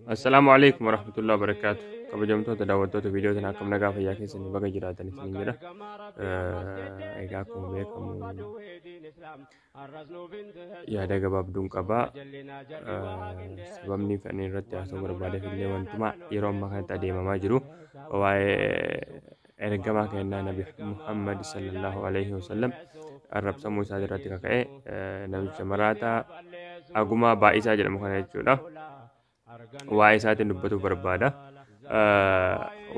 Assalamualaikum warahmatullahi wabarakatuh. Kabajamtoota daawwattoota viidiyoo tanaa akkam nagaa fayyaa keessanii baga jiraatan isiniin jedha. Egaa akkuma beekamu yaada gabaabduun qabaa. Sababni fedhanii irratti haasa'uu barbaadeef illee wantuma yeroo ammaa kanatti adeemamaa jiru waa'ee ergamaa kennaa Nabi Muhammad sallallahu alaihi wasallam arrabsamuu isaa irratti kaka'e namicha maraataa agumaa baay'isaa jedhamu kana jechuudha. Waa'ee isaatiin dubbatu barbaada.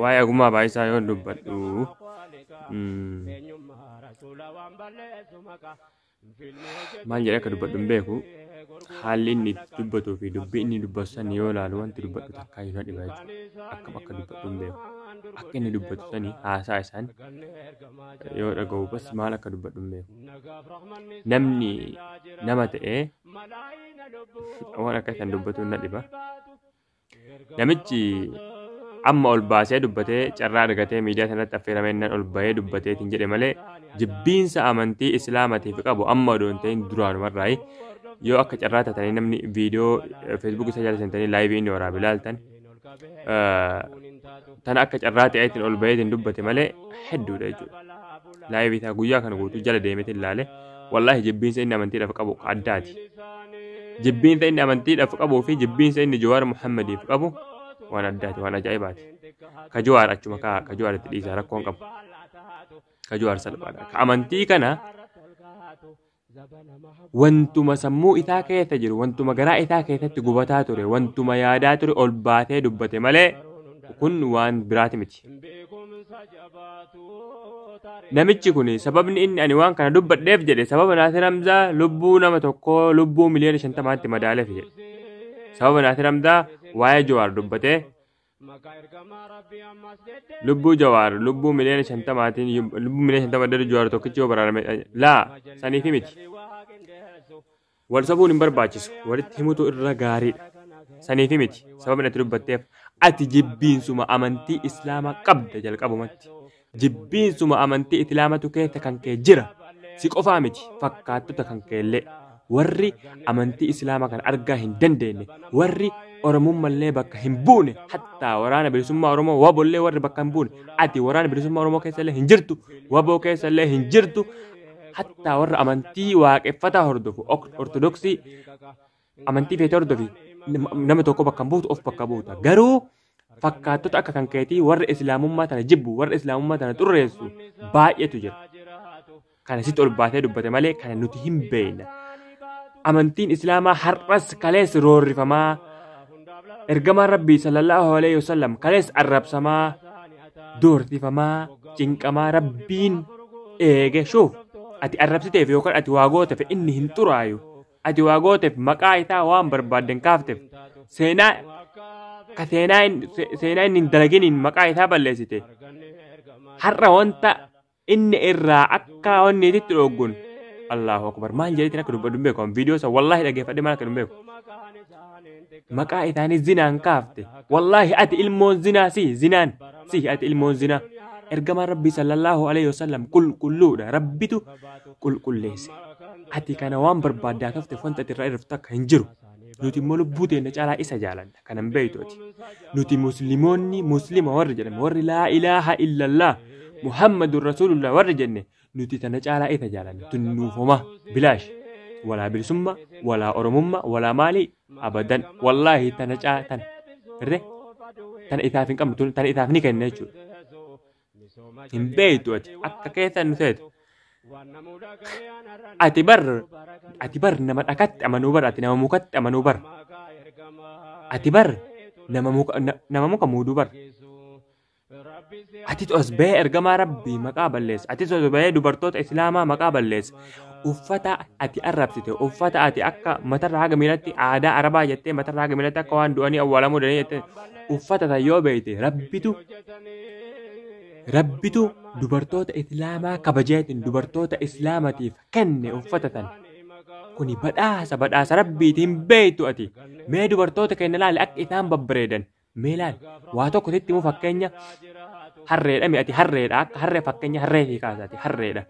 Waa'ee agumaa baay'isaa yoo dubbadhu maal jedhee akka dubbadhu hin beeku. Haalli inni dubbatuu fi dubbii inni dubbatu san yoo ilaalu wanti dubbadhu takkaa yoo dhiba jechuudha. Akkam akka dubbadhu hin beeku. Akka inni dubbatu sanii haasaa isaan yoo dhaga'u bas maal akka dubbadhu hin beeku. Namni nama ta'ee waan akka isaan dubbatu na dhiba. Namichi amma ol baasee dubbatee carraa argatee miidiyaa sanatti affeerameennan ol bahee dubbateetiin jedhe malee jibbiinsa amantii islaamatiif qabu amma odoo hin ta'in duraanumarraa yoo akka carraa taatanii namni viidiyoo feesbuuk isaa jala seentanii laayivii inni waraabe ilaaltan tana akka carraa ta'eetiin ol baheetiin dubbate malee hedduudha jechuudha. Laayivii isaa guyyaa kana guutuu jala deemeetiin ilaale wallaahi jibbiinsa inni amantiidhaaf qabu addaati. Jibbiinsa inni amantiidhaaf qabuu fi jibbiinsa inni Jawaar Muhammadiif qabu waan addaati, waan ajaa'ibaati. Ka Jawaar achuma ka Jawaar itti dhiisaa rakkoon qabu. Ka Jawaar salphaadha. Ka amantii kana wantuma sammuu isaa keessa jiru, wantuma garaa isaa keessatti gubataa ture, wantuma yaadaa ture ol baatee dubbate malee kun waan biraati miti. Namichi kun sababni inni ani waan kana dubbadheef jedhe sababa Naasir Hamzaa lubbuu nama tokkoo lubbuu miliyoona 50tti madaaleef jedhe. Sababa Naasir Hamzaa waa'ee Jawaar dubbatee lubbuu Jawaar lubbuu miliyoona 50tiin lubbuu miliyoona 50 daldala Jawaar tokkichi yoo baraarame laa saniif miti. Wal sabuun hin barbaachisu. Walitti himutu irra gaariidha. Saniif miti. Sababni ati dubbatteef ati jibbiinsuma amantii islaamaa qabda jalqabumatti. Jibbiinsuma amantii islaamatu keessa kan kee jira. Si qofaa miti fakkaattota kan keellee warri amantii islaamaa kan argaa hin dandeenye warri oromummallee bakka hin buune hattaa waraana bilisummaa oromoo wabollee warri bakka hin buune ati waraana bilisummaa oromoo keessallee hin jirtu waboo keessallee hin jirtu hattaa warra amantii waaqeffataa hordofu ortodoksii amantii feete hordofi nama tokko bakka hin buutu of bakka buuta garuu fakkaattota akka kan keetii warra islaamummaa tana jibbu warra islaamummaa tana xurreessu baay'eetu jira. Kana sitti ol baatee dubbate malee kana nuti hin beekna. Amantiin islaamaa har'as kalees roorrifamaa ergamaan rabbii sallallahu alaihi wasallam kalees arrabsamaa doorsifamaa cinqamaa rabbiin eege shuuf ati arrabsiteef yookaan ati waa gooteef inni hin xuraayu ati waa gooteef maqaa isaa waan barbaadden kaafteef seenaa inni hin dalaginiin maqaa isaa balleessite har'a wanta inni irraa akka wanni itti dhoogun Allahu akbar maal jedhetiin akka dubbadhu beeku viidiyoo isa wallaahi dhageeffadhe maal akka beeku maqaa isaanii zinaan kaafte wallaahi ati ilmoon zinaa zinaan ati ilmoon zinaa ergamaan rabbii sallallahu alaihi wasallam qulqulluudha rabbitu qulqulleesse ati kana waan barbaaddaa kaafte wanta ati irraa irriftu akka hin jiru. Nuti immoo lubbuu teenya caalaa isa jaalanna kanan beeytooti. Nuti musliimoonni muslima warri jedhame warri laa ilaaha illallah Muhammadun Rasulullah warri jenne nuti tana caalaa isa jaalanna tunnuufoma bilaash walaa bilisummaa walaa oromummaa walaa maalii abadan wallaahi tana tan irree tana isaaf hin qabnu tana isaaf ni kenna jechuudha. Hin beeytooti akka keessan nu seetu. Ati bar nama dhakatti amanuu bar ati nama mukatti amanuu bar ati bar nama muka muuduu bar ati os bahee ergamaa rabbii maqaa balleessa ati os bahee dubartoota islaamaa maqaa balleessa uffata ati arrabsite uffata ati akka matarraa haga miilatti aadaa arabaa jettee matarraa haga miilatti akka waan du'anii awwaalamuu danda'e jettee uffata tan yoo beeyte rabbitu dubartoota islaamaa kabajeetiin dubartoota islaamatiif kenne uffata tan kuni badhaasa rabbiitiin beeytu ati mee dubartoota keenya laali akka isaan babbareedan mee laali waa tokko sitti immoo fakkeenya harreedha ati harreedha akka harree fakkeenya harreetii kaasaati harreedha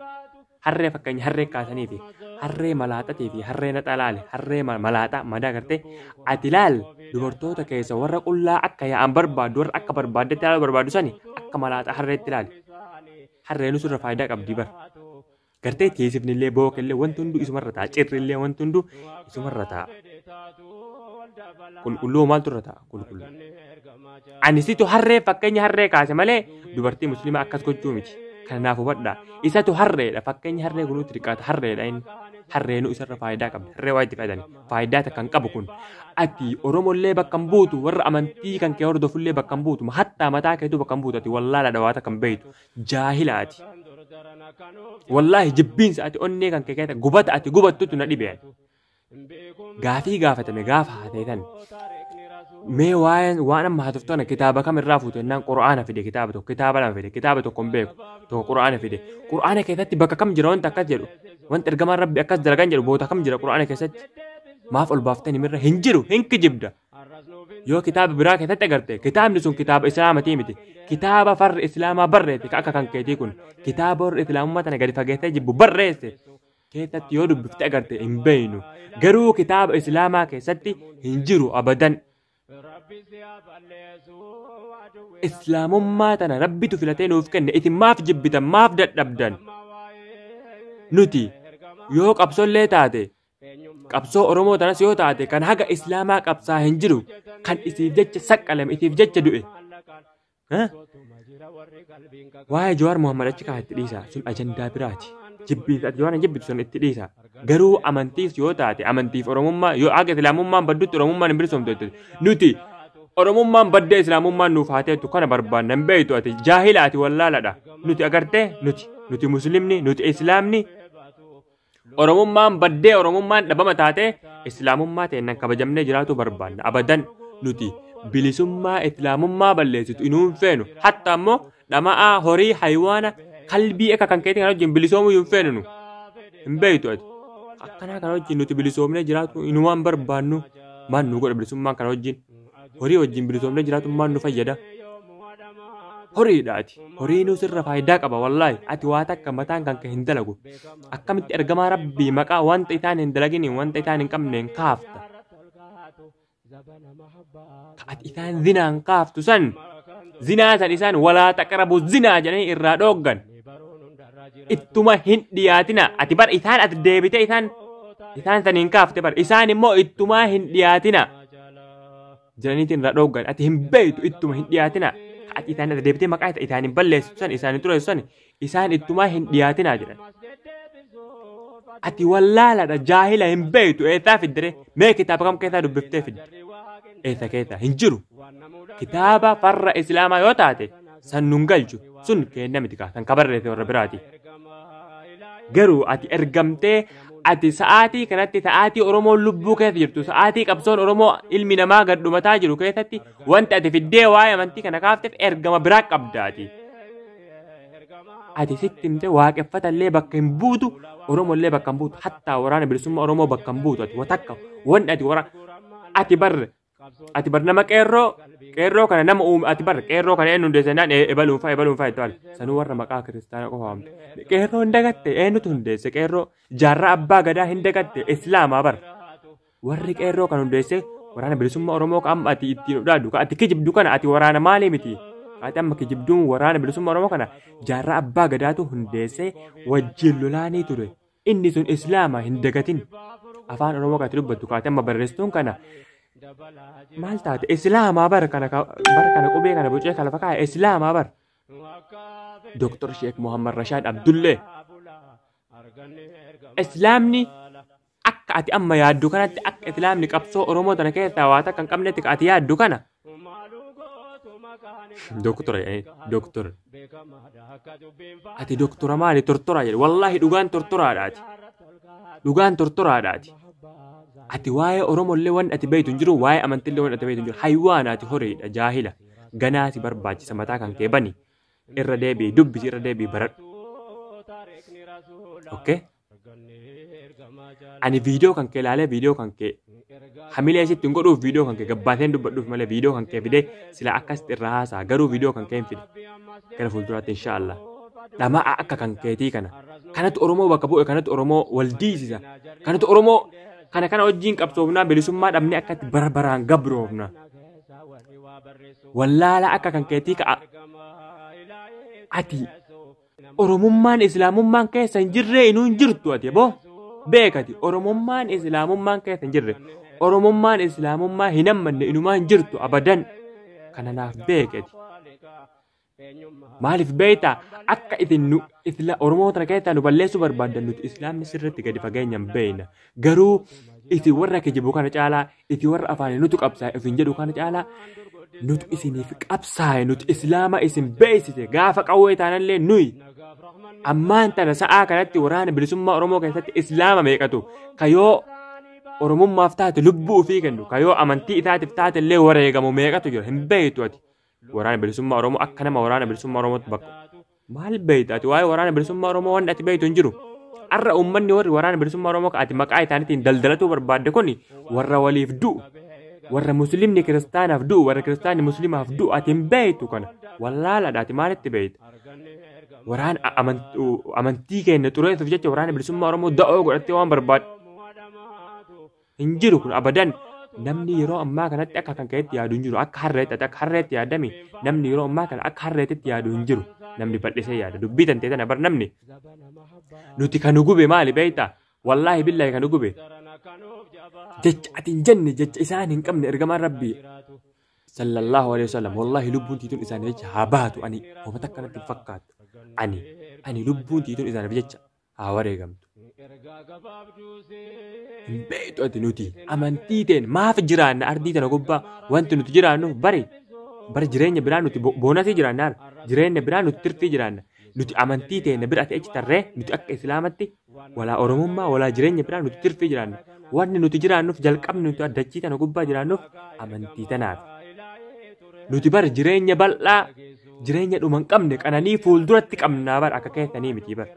harree fakkeenya harree kaasanii fi harree malaaxatii fi harree naxaa laali harree malaaxaa madaa gartee ati laal dubartoota keessa warra qullaa akka yaa'an barbaadu warra akka barbaaddetti ilaaluu barbaadu sani akka malaaxaa harreetti ilaali. Harreen surra faayidaa qabdi bara. Gartee teessifnillee bookillee wanti hunduu isumarra ta'a. Cirrillee wanti hunduu isumarra ta'a. Qulqulluu maaltu irra ta'a? Qulqulluu. Anisitu harree fakkeenya harree kaase malee dubartii musliimaa akkas gochuu miti. Kanaaf hubadhaa. Isatu harreedha. Fakkeenyi harree kunuutti dhiqaata. Harreedha inni. Harreenuu isarra faayidaa qabdi. Harree waa itti fayyadani. Faayidaa kan qabu kun. Ati Oromollee bakka hin buutu. Warra amantii kan kee hordofullee bakka hin buutu. Hattaa mataa keetu bakka hin buutu. Ati wallaala dhawaata kan beeytu. Jaahilaati. Wallaahi jibbiinsa ati onnee kan kee keessa gubata ati gubattutu na dhibeen. Gaafii gaafatame gaafa haateetan. Mee waan amma haatuftoona kitaaba kamirraa fuute jennaan Qur'aana fide kitaaba tokko kitaaba lama fide kitaaba tokko hin beeku tokko Qur'aana fide Qur'aana keessatti bakka kam jira wanti akkas jedhu wanti ergamaan Rabbi akkas dalagan jedhu boota kam jira Qur'aana keessatti maaf ol baaftanii mirra hin jiru hin kijibda yoo kitaaba biraa keessatti agarte kitaabni sun kitaaba islaamatii miti kitaaba farri islaamaa barreesse akka kan keetii kun kitaaba warri islaamummaa tana gadi fageessee jibbu barreesse keessatti yoo dubbifte agarte hin beeynu garuu kitaaba islaamaa keessatti hin jiru abadan. Islaamummaa tana Rabbitu filatee nuuf kenne isin maaf jibbitan maaf dadhabdan nuti yoo qabsollee taate qabsoo Oromoo tanas yoo taate kan haga islaamaa qabsaa hin jiru kan isiif jecha saqqalame isiif jecha du'e waa'ee Jawaar Mohammad achi kaa itti dhiisa sun ajandaa biraati jibbiinsa ati waan jibbitu sun itti dhiisa garuu amantiis yoo taate amantiif Oromummaa yoo haga islaamummaan baddutti Oromummaan hin bilisoomte nuti Oromummaan baddee islaamummaan nuuf haateetu kana barbaanna hin beeytu ati jaahilaati wallaaladha nuti agartee nuti muslimni nuti islaamni Oromummaan baddee Oromummaan dhabama taate islaamummaa teennan kabajamnee jiraatu barbaanna abadan nuti bilisummaa islaamummaa balleessitu inuun feenu hatta ammoo dhama'aa horii haywaana qalbii akka kan keetiin kan wajjin bilisoomuu hin feenu nu hin beeytu ati akkanaa kan wajjin nuti bilisoomnee jiraatu inumaan barbaannu maan nu godha bilisummaan kan wajjin horii wajjin bilisoomnee jiraatu maan nu fayyada horiidhaati horiinuu sirra faayidaa qaba wallaahi ati waa takka mataan kan kee hin dalagu akkamitti ergamaa Rabbii maqaa wanta isaan hin dalaginiin wanta isaan hin qabneen kaafta ati isaan zinaan kaaftu san zinaa san isaan walaa taqrabu zinaa jedhanii irraa dhooggan ittuma hin dhiyaatina ati bar isaan ati deebite isaan saniin kaafte bar isaan immoo ittumaa hin dhiyaatina jedhaniitiin irraa dhooggan ati hin beeytu ittuma hin dhiyaatina ati isaan ati deebitee maqaa isaan hin balleessu san isaan hin xureessu san isaan ittumaa hin dhiyaatina jedhan ati wallaaladha jaahila hin beeytu eessaa fiddire mee kitaaba kam keessaa dubbiftee fidde eessa keessaa hin jiru kitaaba farra islaamaa yoo taate san nun galchu sun kenna miti kan kabarreesse warra biraati garuu ati ergamtee ati sa'aatii kanatti sa'aatii Oromoon lubbuu keessa jirtu sa'aatii qabsoon Oromoo ilmi namaa gadhumataa jiru keessatti wanti ati fiddee waa'ee amantii kana kaafteef ergama biraa qabdaati ati sitti himte waaqeffatallee bakka hin buutu Oromollee bakka hin buutu hattaa waraana bilisummaa Oromoo bakka hin buutu ati watakka wanti ati bar nama qeerroo kana nama uume ati bar qeerroo kana eenyu hundeessennaan ebaluunfaa itti wal sanuu warra maqaa kiristaana qofa waamte qeerroo hin dagatte eenyutu hundeesse qeerroo jaarraa abbaa gadaa hin dagatte islaamaa bar warri qeerroo kan hundeesse waraana bilisummaa Oromoo ka amma ati ittiin udhaaddu ka ati kijibdu kana ati waraana maalii miti ati amma kijibduun waraana bilisummaa Oromoo kana jaarraa abbaa gadaatu hundeesse wajjin lolaanii ture inni sun islaamaa hin dagatin afaan Oromoo kan itti dubbattu ka ati amma barreessituun kana maal taate islaamaa bar kana qubee kana bocee kana fakkaata islaamaa bar Dr. Sheekh Muhammad Rashaad Abdullee islaamni akka ati amma yaaddu kanatti akka islaamni qabsoo Oromoo tana keessaa waa takka hin qabnetti ati yaaddu kana doktora ati doktora maali tortoraa jedhe wallaahi dhugaan tortoraadhaati ati waa'ee Oromollee waan ati beeytu hin jiru waa'ee amantillee waan ati beeytu hin jiru haywaanaati horiidha jaahila ganaati barbaachisa mataa kan kee bani irra deebi'i dubbisi irra deebi'i baradhu okay ani viidiyoo kan kee ilaalee viidiyoo kan kee hamilee sitti hin godhuuf viidiyoo kan kee gabbaateen dubbadhuuf malee viidiyoo kan kee fidee sila akkasitti irra haasaa garuu viidiyoo kan kee hin fide gara fuulduraatti inshaallah dhamaa akka kan keetii kanatti Oromoo bakka bu'e kanatti Oromoo wal diisisa kanatti Oromoo kana wajjin qabsoofnaa bilisummaa dhabnee akkatti bara baraan gabroofna. Wallaala akka kan keetii ka ati Oromummaan Islaamummaan keessa hin jirre inuu hin jirtu ati boo beekati Oromummaan Islaamummaan keessa hin jirre Oromummaan Islaamummaa hin ammanne inumaa hin jirtu abadan kana naaf beekati. Maaliif beektaa akka itin nu Oromoota keessaa nu balleessuu barbaadan nuti Islaamni sirriitti gadi fageenyaan beekna garuu isin warra kijibu kana caalaa isin warra afaan nuti qabsaa'e ofiin jedhu kana caalaa nuti isiniif qabsaa'e nuti Islaama isin beeksise gaafa qawwee taanallee nuyi ammaan tana sa'aa kanatti waraana bilisummaa Oromoo keessatti Islaama meeqatu kayoo Oromummaaf taate lubbuu ofii kennu kayoo amantii isaatiif taate illee wareegamu meeqatu jira hin beektu ati. Waraana bilisummaa Oromoo akka nama waraana bilisummaa Oromootti bakka. Maal beekta ati waa'ee waraana bilisummaa Oromoo wanti ati beektu hin jiru. Har'a uummanni warri waraana bilisummaa Oromoo ati maqaa isaaniitiin daldalatuu barbaadde kuni warra waliif du'u. Warra muslimni kiristaanaaf du'u warra kiristaanni muslimaaf du'u ati hin beektu kana. Wallaaladha ati maalitti beekta? Waraana amantii keenya xureessuuf jecha waraana bilisummaa Oromoo da'oo godhattee waan barbaadde. Hin jiru kun abadan. Namni yeroo ammaa kanatti akka kan keetti yaadu hin jiru akka harreetti yaadami namni yeroo ammaa kana akka harreetti yaadu hin jiru namni bal'isee yaada dubbii tantee tana bar namni nuti kan gube maali beektaa wallaahi billahi kan gube jecha ati hin jenne jecha isaan hin qabne ergamaan rabbii sallallahu alaihi wasallam wallaahi lubbuun tiituun isaanii jecha haa baatu ani homata akkanatti hin fakkaatu ani lubbuun tiituun isaaniif jecha haa wareegamtu. Hin beektu ati nuti amantii teen maaf jiraanna ardii tana gubbaa wanti nuti jiraannuuf bari jireenya biraa nuti boonasii jiraanna jireenya biraa nuti tirfii jiraanna nuti amantii teen bira ati achi tarree nuti akka Islaamatti walaa Oromummaa walaa jireenya biraa nuti tirfii jiraanna wanni nuti jiraannuuf jalqabni nuti addachii tana gubbaa jiraannuuf amantii tanaaf nuti bari jireenya bal'aa jireenya dhuma hin qabne qananii fuulduratti qabnaa bar akka keessanii miti bar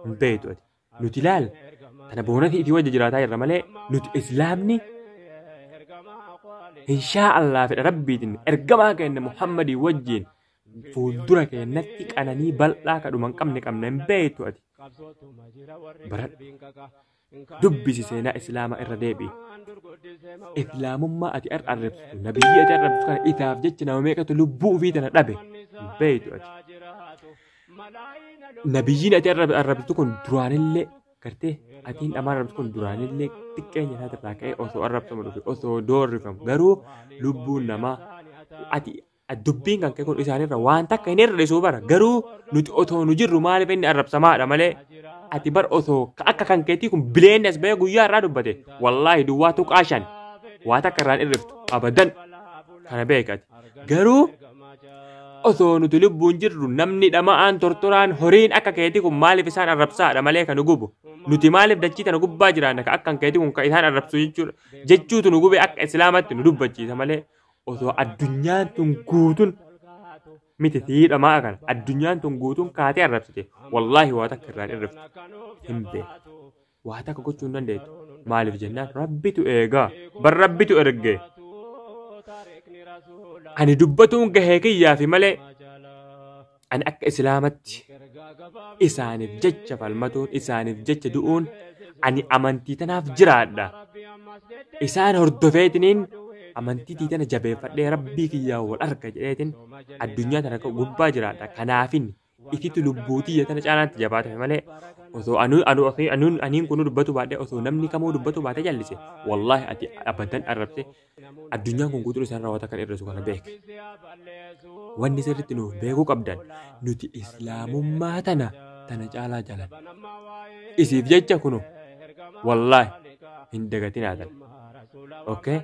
hin beektu ati nuti laal tana boonasii itti wajja jiraataa jirra malee nuti Islaamni inshaa Allah fedha rabbiitiin ergamaa keenya Muhammadii wajjiin fuuldura keenyatti qananii bal'aa kadhuma hin qabne qabna hin beektu ati baradhu dubbisi seenaa Islaamaa irra deebi'i Islaamummaa ati arrabsitu nabiyyi ati arrabsitu kana isaaf jecha nama meeqatu lubbuu ofii tana dhabe hin beektu ati nabiyyiin ati arrabsitu kun duraanillee gartee atiin dhamaan arrabsitu kun duraanillee xiqqeenya isaatirraa ka'ee osoo arrabsamu dhufe osoo doorrifamu garuu lubbuun namaa ati dubbiin kan ka'e kun isaanirra waan takka hin hir'isuu bara garuu nuti otoo nu jirru maaliif inni arrabsamaadha malee ati bar osoo akka kan keetii kun bileenni as ba'ee guyyaa irraa dubbate wallaahi duwwaa tuqaashan waa takka irraan irriftu abadan kana beekati garuu osoo nuti lubbuun jirru namni dhama'aan tortoraan horiin akka keetii kun maaliif isaan arrabsaadha malee kan gubu nuti maaliif dachii tana gubbaa jiraanna ka akkan keetii kun ka isaan arrabsu jechuutu nu gube akka Islaamatti nu dubbachiisa malee osoo addunyaan tun guutuun miti siidhamaa kana addunyaan tun guutuun kaatee arrabsite wallaahi waa takka irraan irriftu hin beektu waa takka gochuu hin dandeettu maaliif jennaan rabbitu eegaa bar rabbitu ergee ani dubbatuun gahee kiyyaafi malee ani akka Islaamatti isaaniif jecha falmatuun isaaniif jecha du'uun ani amantii tanaaf jiraadha isaan hordofeetiniin amantii tana jabeeffadhee rabbii kiyyaa wal arga jedheetiin addunyaa tana gubbaa jiraadha kanaafin ititu lubbuu tiyya tana caalaatti jabaatame malee osoo aniin kun dubbatu baadhee osoo namni kamuu dubbatu baatee jallise wallaahi ati abadan arrabse addunyaan kun guutuun isaan raawwata kan irrasu kana beeke wanni sirriitti nuuf beekuu qabdan nuti Islaamummaa tana caalaa jalan isiif jecha kunu wallaahi hin dagatinaa tan okay